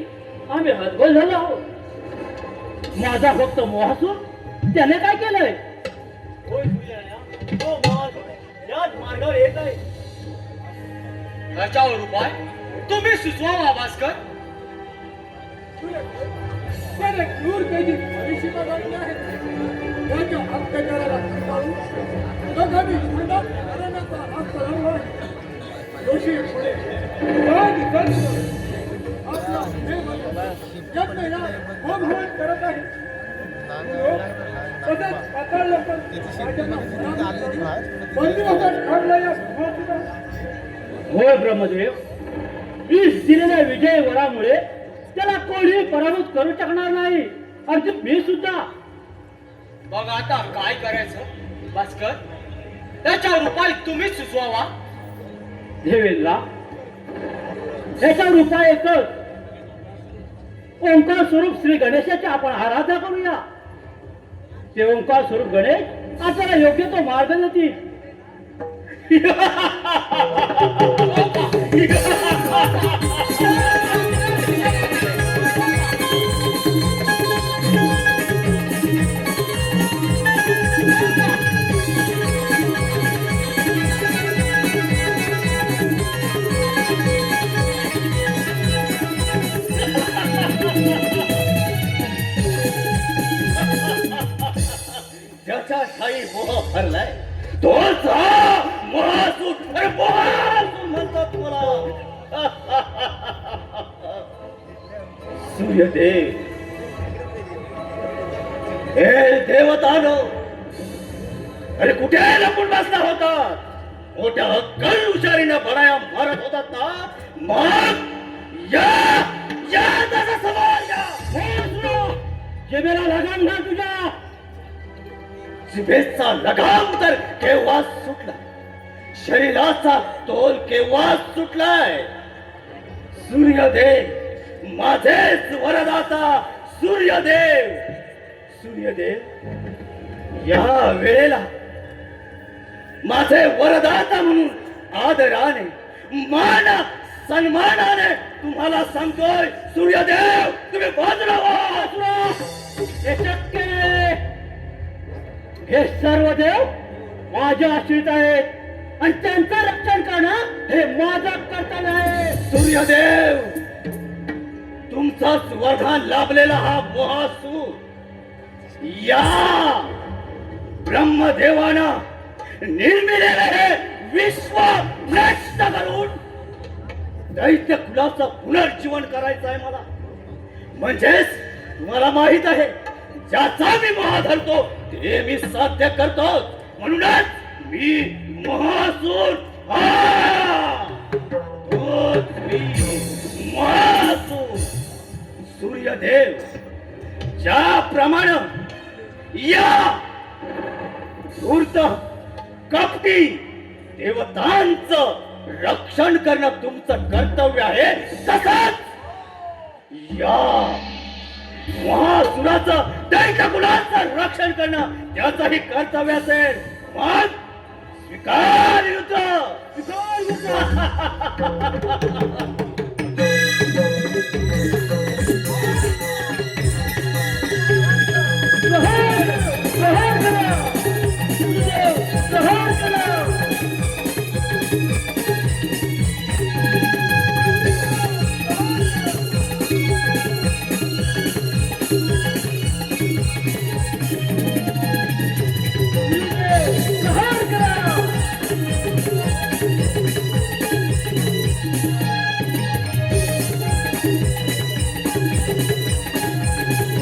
आम्ही हतबल झालो आहोत. माझा फक्त मोहासूर त्याने काय केलंय? तो मोहासूर याच मार्गावर येत आहे. त्याच्यावर उपाय तुम्ही सुचवा भास्कर. क्रूर कैदी भविष्य झालेले आहेत. त्याच्या अत्याचाराला कंटाळून दोघांनी विरोधात घराण्याचा हात धरला. दोषी पुढे आपला यज्ञ होम करत आहे. तसेच पाताळ लोक बंदिवासात काढला या भगवंताला. होय ब्रह्मदेव, वीस दिलेल्या विजय वरामुळे त्याला कोणी पराभूत करू शकणार नाही. अगदी मी सुद्धा. मग आता काय करायचं भास्कर? त्याच्यावर उपाय तुम्हीच सुचवावा. देवेंद्रा, याच्यावर उपाय एकच. ओंकार स्वरूप श्री गणेशाची आपण आराधना करूया. ते ओंकार स्वरूप गणेश आपल्याला योग्य तो मार्ग देतील. काही मोह भरलाय तोच हा महासूर. अरे महासूर म्हणतात मला. सूर्यदेव हे देवतानो, अरे कुठे लपून बसला होता? मोठ्या हक्कल हुशारीनं बडाया मारत होतात ना, मग या त्याचा सवाल या. जिभेला लगाम ना तुझ्या. जिभेचा लगाम तर केव्हा सुटला, शरीराचा तोल केव्हा सुटलाय. सूर्यदेव माझेच वरदाता. सूर्यदेव सूर्यदेव या वेळेला माझे वरदाता म्हणून आदराने मान सन्मानाने तुम्हाला सांगतोय, सूर्यदेव तुम्ही बाजूला व्हा. हे शक्य नाही. हे सर्व देव माझ्या आश्रित आहेत आणि त्यांचं रक्षण करणं हे माझं कर्तव्य आहे. सूर्यदेव तुमचाच वरदान लाभलेला हा महासूर या ब्रह्मदेवानं निर्मिलेले हे विश्व नष्ट करून दैत्य कुलाचं पुनर्जीवन करायचं आहे मला. म्हणजेच तुम्हाला माहित आहे, ज्याचा मी महा धरतो ते मी साध्य करतो. म्हणूनच मी महासूर. तोच मी महासूर. सूर्यदेव ज्याप्रमाणे या धूर्त कपटी देवतांचं रक्षण करणं तुमचं कर्तव्य आहे, तसंच या महासुराचं दैत्यकुलाचं रक्षण करणं त्याचंही कर्तव्य असेल. मग स्वीकार युद्ध.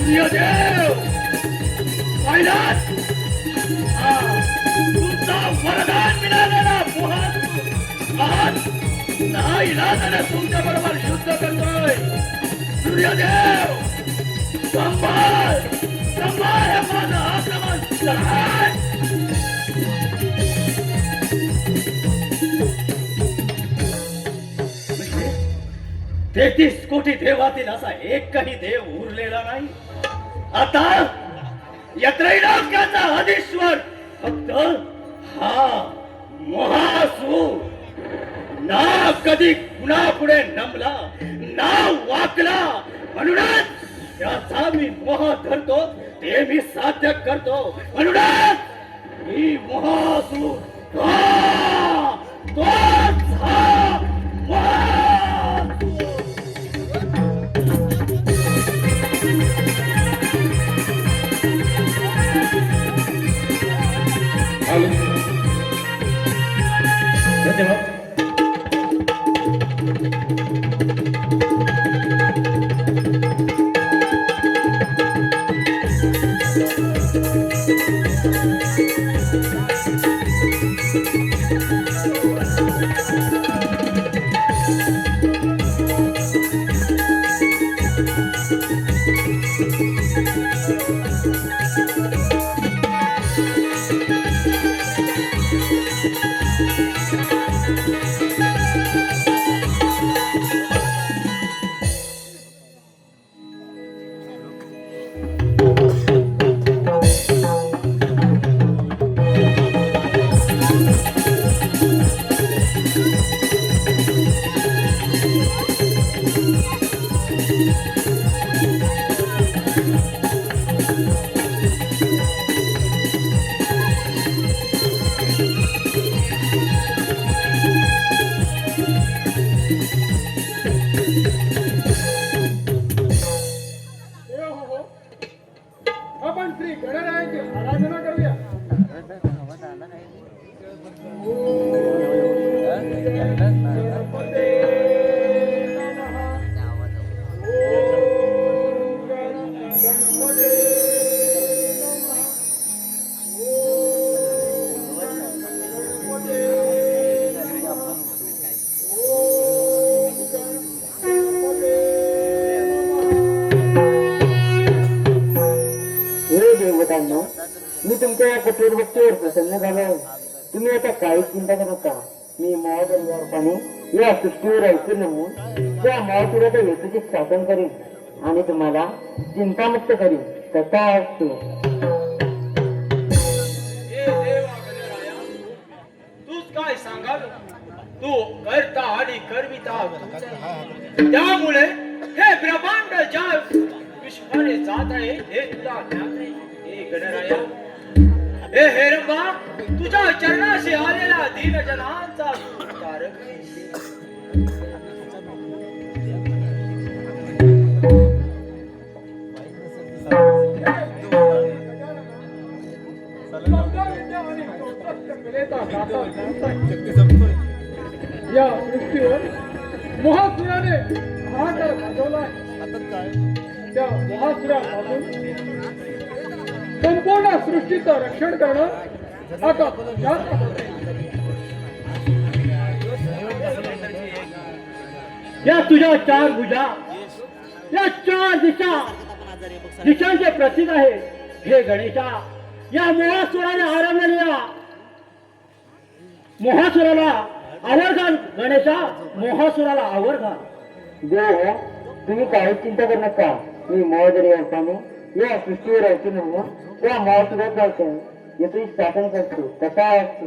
सूर्यदेव कैलास तुमचा वरदान मिळालेला महासूर आज नाईलाजाने तुमच्या बरोबर युद्ध करतोय. सूर्यदेव संभाळ संभाळ हे माझं आक्रमण. म्हणजे 33 कोटी देवातील असा एकही देव उरलेला नाही. आता या त्रैलोक्याचा अधीश्वर फक्त हा महासूर. ना कधी कुणापुढे नमला ना वाकला. म्हणूनच त्याचा मी मोह धरतो ते मी साध्य करतो. म्हणूनच मी महासूर. तोच हा महासूर. धन्यवाद. मी तुमच्या या कठोर भक्तीवर प्रसन्न झालो. तुम्ही आता काही चिंता करू नका. मी महादेवाने या सृष्टीवर ऐकून नेमून त्या महापुराच्या हेतूचे शासन करीन आणि तुम्हाला चिंतामुक्त करीन. कसा असतो हे देवा गणराया, तूच काय सांगाल. तू करता आणि करविता तूच आहे. त्यामुळे हे ब्रह्मांड ज्या विश्वाने जात आहे हे तुला ज्ञात आहे. हे गणराया, हे हेरंबा, तुझ्या चरणाशी आलेला दीनजनांचा तारक आहेस. या सृष्टीवर महासुराने हाहाकार गाजवला. त्या महासुरापासून संपूर्ण सृष्टीचं रक्षण करणं आता जास्त या तुझ्या चार भुजा, या चार दिशांचे प्रतीक आहे. हे गणेशा, या मोहासुराने आरंभलेल्या मोहासुराला आवर गणेशा, मोहासुराला आवर घाल. देव तुम्ही काही चिंता करू नका. मी महादेव यांच्याने या सृष्टीवर ऐकून नेमून त्या महासुरात जायचं याचं शासन करतो. कसा असतो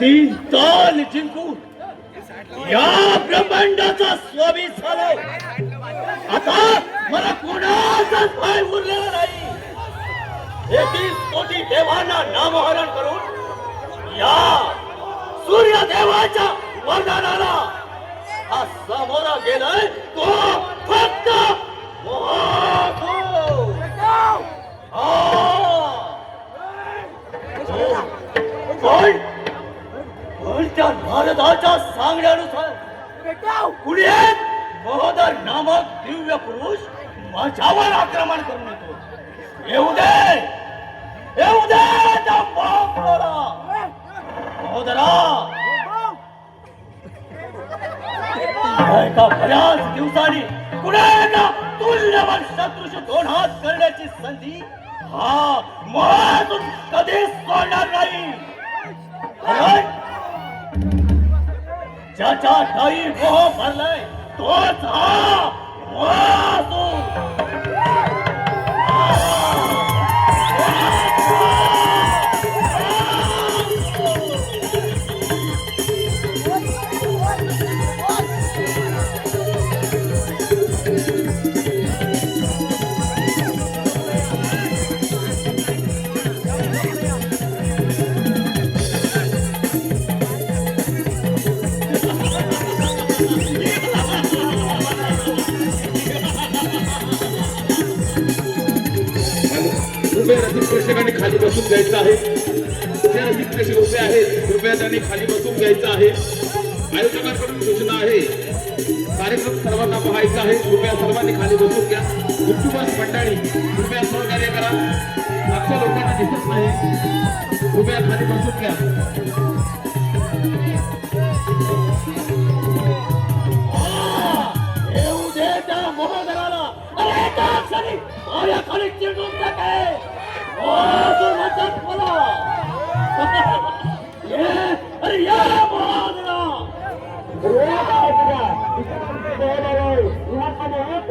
तीन ताल जिंकून या ब्रह्मांडाचा स्वामी झालो. आता मला कोणाचाच भय उरलेला नाही. 31 कोटी देवांना नामहरण करून या सूर्यदेवाच्या वरदानाला हा सामोरा गेलाय तो फक्त पण त्या नारदाच्या सांगण्यानुसार पुढे महोदर नामक दिव्य पुरुष माझ्यावर आक्रमण करून येतो. येऊ दे त्या बापराला. महोदरा, एका बऱ्याच दिवसांनी पुन्हा एका तुल्यवान शत्रूशी दोन हात करण्याची संधी हा मुळातून कधीच सोडणार नाही. कारण ज्याच्या ठाई मोह भरलाय तोच हा मुळातून. कृपया रसिक प्रेक्षकांनी खाली बसून घ्यायचं आहे. जे रसिक प्रेक्षक उभे आहेत कृपया त्यांनी खाली बसून घ्यायचं आहे. आयोजकांकडून सूचना आहे, कार्यक्रम सर्वांना पाहायचा आहे. कृपया सर्वांनी खाली बसून घ्या. युट्यूबर्स मंडळी कृपया सहकार्य करा. मागच्या लोकांना दिसत नाही, कृपया खाली बसून घ्या. येऊ दे त्या मोहदराला. अरे त्या क्षणी माझ्या खाली चिरडून टाके. मोहदर म्हणतात मला. ये, अरे या मोहदरा.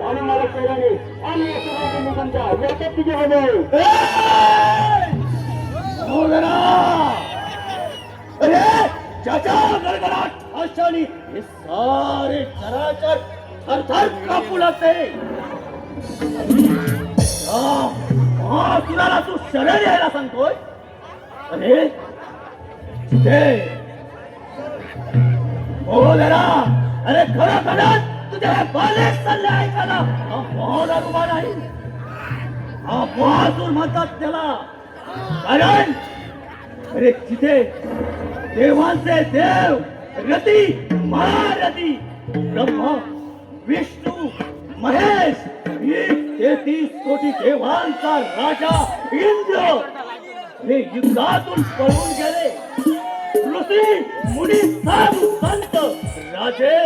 आणि मला कळले आणि तुझे हवे मोहदरा. अरे ज्याच्या गडगडाट ठाशाने हे सारे चराचर थरथर कापू लागते. तुला तू शरण यायला सांगतोय. अरे ते मोहदरा, अरे खरं खरंच तुझ्या बालेक चालले ऐकायला हा मोहदर उभा नाही. हा बहादूर म्हणतात त्याला. कारण अरे तिथे देवांचे देव रती महारथी ब्रह्मा विष्णू महेश ही 33 कोटी देवांचा राजा इंद्र हे युद्धातून पळून गेले. ऋषी मुनी साधू संत राजे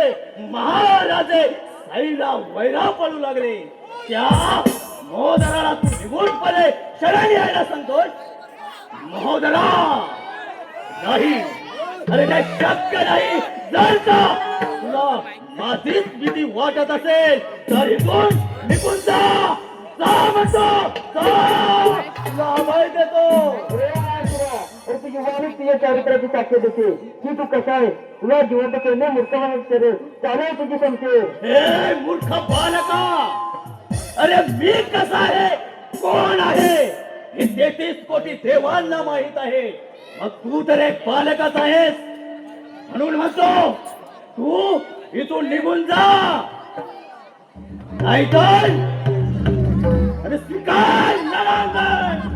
महाराजे सैरा वैरा पडू लागले. त्या मोहदराला तू निगूनपणे शरण यायला सांगतोय. मोहदरा नाही, अरे काही शक्य नाही. जर का तुला माझीच भीती वाटत असेल तर इथून निघून जा. जा म्हणतो, तुला अभय देतो. तुझी वाणीच तुझ्या चारित्र्याची ताकद होते की तू कसा आहे. तुला जिवंत करणे मूर्ख करेल चालेल तुझी संशय. हे मूर्ख बालका, अरे मी कसा आहे, कोण आहे हे 33 कोटी देवांना माहित आहे. मग तू तर एक बालकच आहेस. म्हणून म्हणतो तू इथून निघून जा. नाहीतर अरे स्वीकार नरांगण.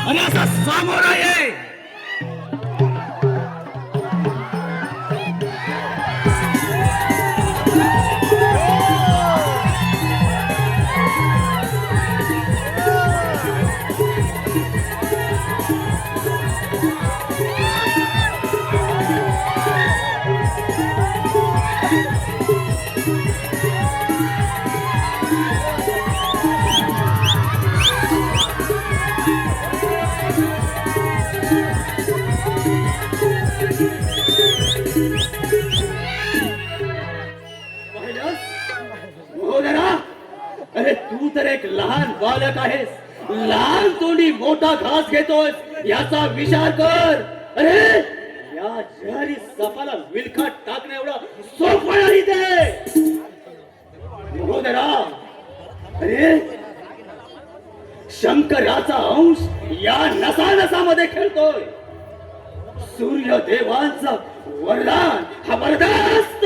आणि आता सामोरा ये. आहेस? लहान तोंडी मोठा घास घेतोय याचा विचार कर. अरे या जहारी सपाला विलखाट टाकणं एवढं सोपं नाही ते. महोदरा, अरे शंकराचा अंश या नसानसामध्ये खेळतोय. सूर्यदेवांचा वरदान हा वरदास्त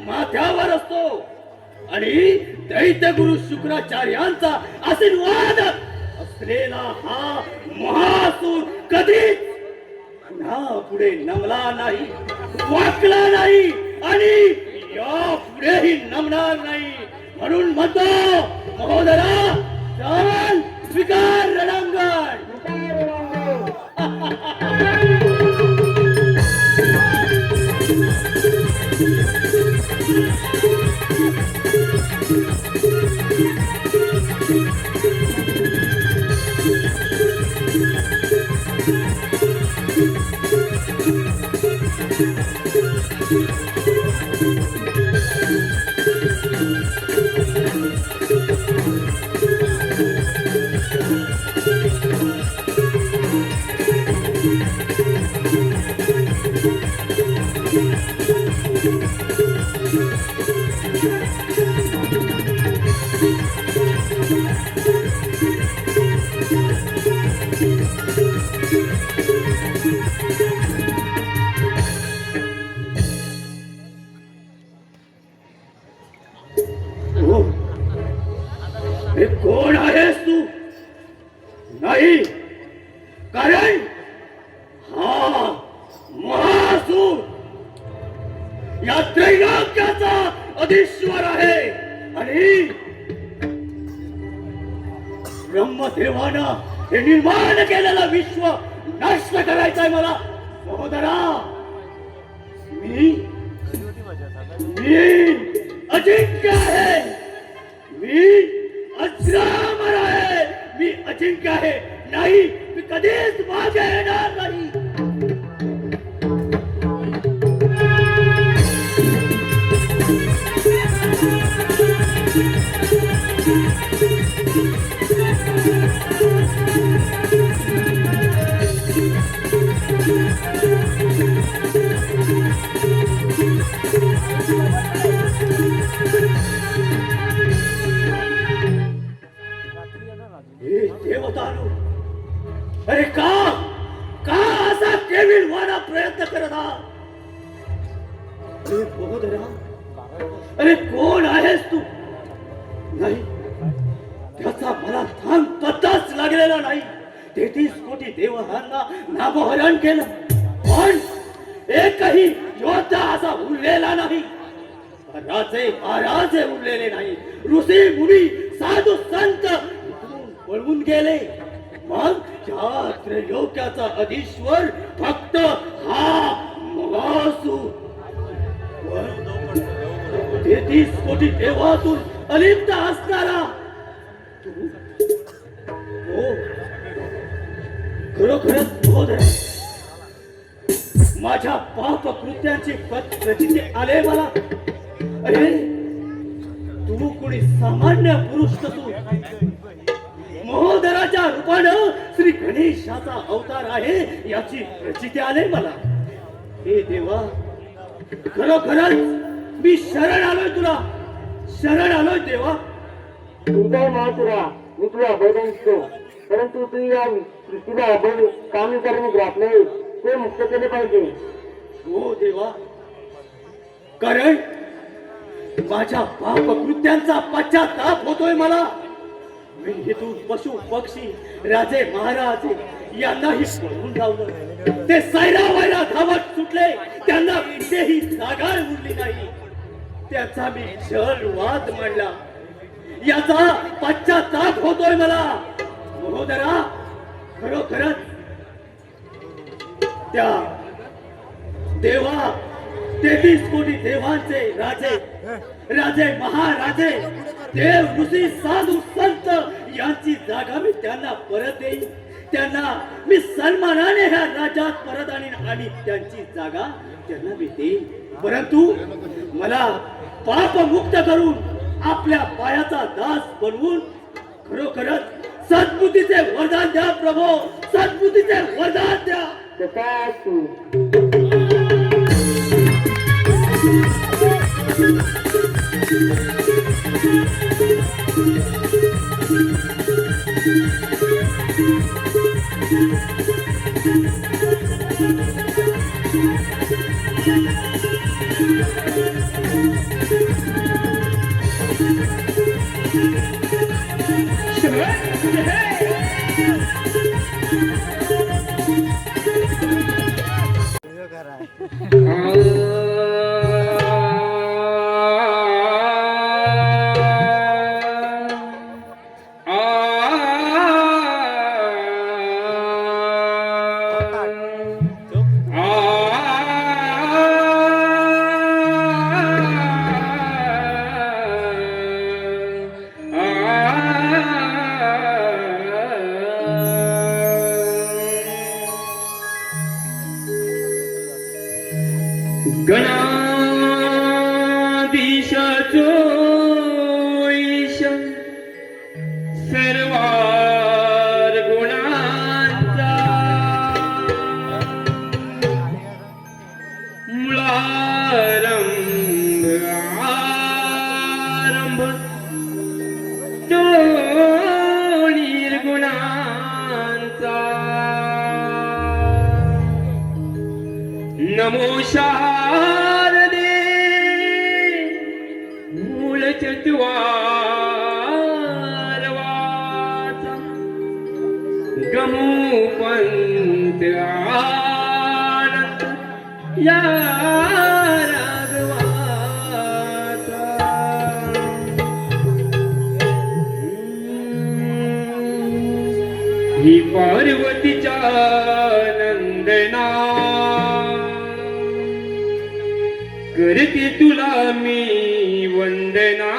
माथ्यावर असतो आणि दैत्य गुरु शुक्राचार्यांचा आशीर्वाद असलेला हा महासूर कधीच पुन्हा पुढे नमला नाही, वाकला नाही आणि या पुढेही नमणार नाही. म्हणून म्हणतो महोदरा, चल स्वीकार रणांगण. हे कोण आहेस तू? नाही, कारण हा महासूर या त्रैलोक्याचा अधीश्वर आहे आणि ब्रह्मदेवानं हे निर्माण केलेलं विश्व नष्ट करायचंय मला. महोदरा, मी अजिंक्य आहे, मी अजरामर आहे, मी अजिंक्य आहे. नाही, मी कधीच मागे येणार नाही. हे देवतानो, अरे का असा केविल वाना प्रयत्न करत आहात? अरे महोदरा, अरे कोण आहेस तू? नाही, त्याचा मला थांब पत्ताच लागलेला नाही. 33 कोटी देवांना नामहरण केलं, पण एकही योद्धा असा उरलेला नाही. राजे महाराजे उरलेले नाही, ऋषी मुनी साधू संत पळून गेले. मग या त्रैलोक्याचा अधीश्वर फक्त हा महासूर. 33 कोटी देवातून अलिप्त असणारा तू, हो खरोखरच महोदय, माझ्या पाप कृत्यांची प्रचिती आले मला. अरे तू कोणी सामान्य पुरुष नसून महोदराच्या रूपानं श्री गणेशाचा अवतार आहे याची प्रचिती आले मला. हे देवा, खरोखरच मी शरण आलोय तुला, शरण आलोय देवा. तुझा महासुरा, मी तुला अभयदान दिसतो, परंतु तू या सृष्टीला अभय कामी करणे ग्रासले ते मुक्त केले पाहिजे. हो देवा, कारण माझ्या पाप कृत्यांचा पश्चाताप होतोय मला. मी इथून पशु पक्षी राजे महाराजे यांनाही पळून लावलं. ते सायरा वायरा धावत सुटले, त्यांना कुठेही जागा उरली नाही. त्याचा मी छल वाद मांडला, याचा पश्चाताप होतोय मला. महोदरा, खरोखरच त्या देवा 33 कोटी देवांचे राजे राजे महाराजे देव ऋषी साधू संत यांची जागा मी त्यांना परत देईन. त्यांना मी सन्मानाने ह्या राज्यात परत आणीन आणि त्यांची जागा त्यांना मी देईन. परंतु मला पाप मुक्त करून आपल्या पायाचा दास बनवून खरोखरच सद्बुद्धीचे वरदान द्या प्रभो, सद्बुद्धीचे वरदान द्या. तथास्तु. गणाधीशाचो ईश सर्वार गुणांचा मुळारंभ आरंभ तो निर्गुणांचा. नमो शारदे मूळ चत्वार वाचा गमू पंत आनंद या राघवाचा. ही पार्वतीच्या नंदना करते तुला मी वंदना.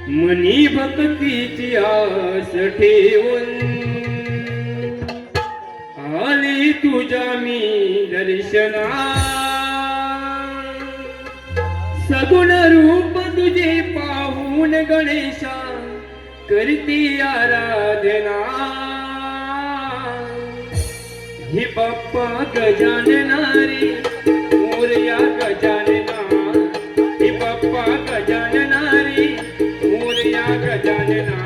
मनी भक्तीची आस ठेवून आली तुझ्या मी दर्शना. सगुण रूप तुझे पाहून गणेशा करते आराधना. हे बाप्पा गजानना रे मोरया गजानना. हे बाप्पा गजानना रे मोरया गजानना.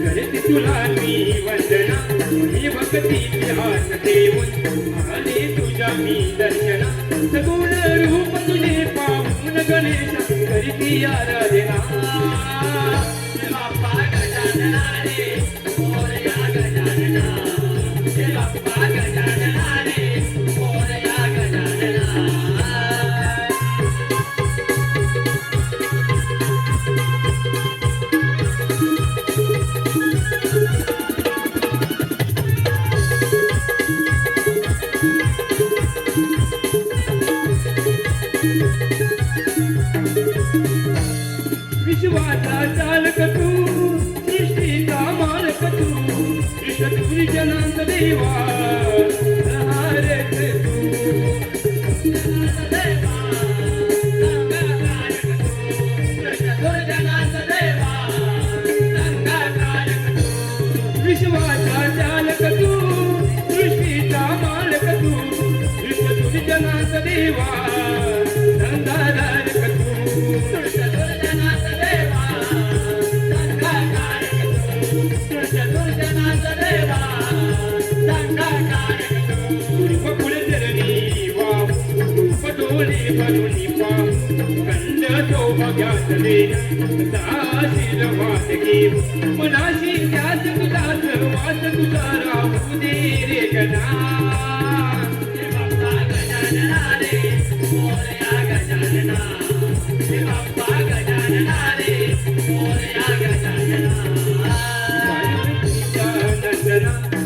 करते तुला मी वंदना. मी भक्तीची आस ठेवून आले तुझ्या मी दर्शना. सगुण रूप तुझे पाहून गणेशा करते आराधना. बाप्पा गजानना रे मोरया गजानना. बाप्पा गजानना रे मोरया गजानना. विश्वाचा चालक तू सृष्टीचा मालक तू विश्वतुरी जनांचा देवा रहारच तू. विश्वाचा चालक तू सृष्टीचा मालक तू विश्वतुरी जनांचा देवा रंगाधारक तू. मनाशी त्याच तुझा सर्वात तुझा राहू दे रे गणा. बाप्पा गजानना रे मोरया गजानना. बाप्पा गजानना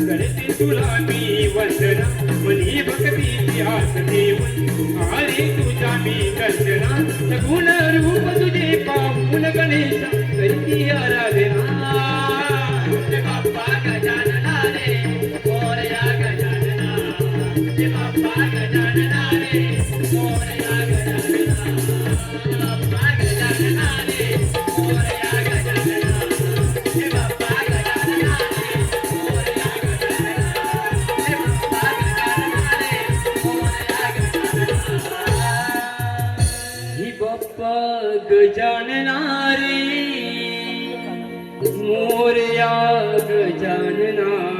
करते तुला मी वंदना मनी भक्तीची आस ठेवून आले तुझ्या मी गर्जना सगुण रूप तुझे पाहून गणेशा करती आराधना जय बाप्पा गजानना रे मोरया गजानना जय बाप्पा गजानना रे मोरया गजानना जय बाप्पा गजानना रे मोरया गजानना जय बाप्पा गजानना रे मोरया गजानना जय बाप्पा गजानना रे मोरया गजानना ही बाप्पा गजानना रे मोरया गजानना